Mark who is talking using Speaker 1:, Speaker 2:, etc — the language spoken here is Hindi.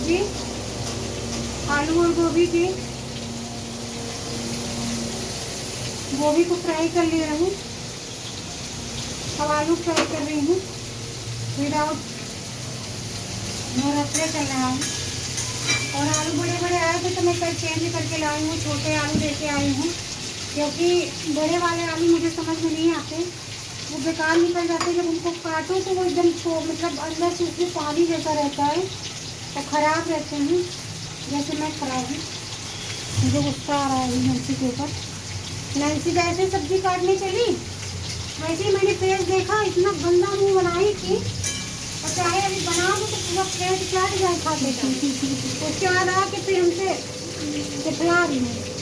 Speaker 1: सब्जी आलू और गोभी की। गोभी को फ्राई कर लिया हूँ। अब आलू फ्राई कर रही हूँ विदाउट रखने कर रहा हूँ। और आलू बड़े बड़े आए थे तो मैं कल चेंज करके लाई हूँ, छोटे आलू लेके आई हूँ, क्योंकि बड़े वाले आलू मुझे समझ में नहीं आते, वो बेकार निकल जाते। जब उनको काटो तो वो एकदम मतलब अंदर से उसमें पानी जैसा रहता है और ख़राब रहते हैं। जैसे मैं खराब हूँ, मुझे गुस्सा आ रहा है नैन्सी के ऊपर। नैन्सी जैसे सब्जी काटने चली वैसे ही मैंने पेज देखा, इतना गंदा मुँह बनाई थी, और चाहे अभी बना दो तो पूरा पेट चाट जाए खाते। उसके बाद आके फिर हमसे चिल्ला रही है।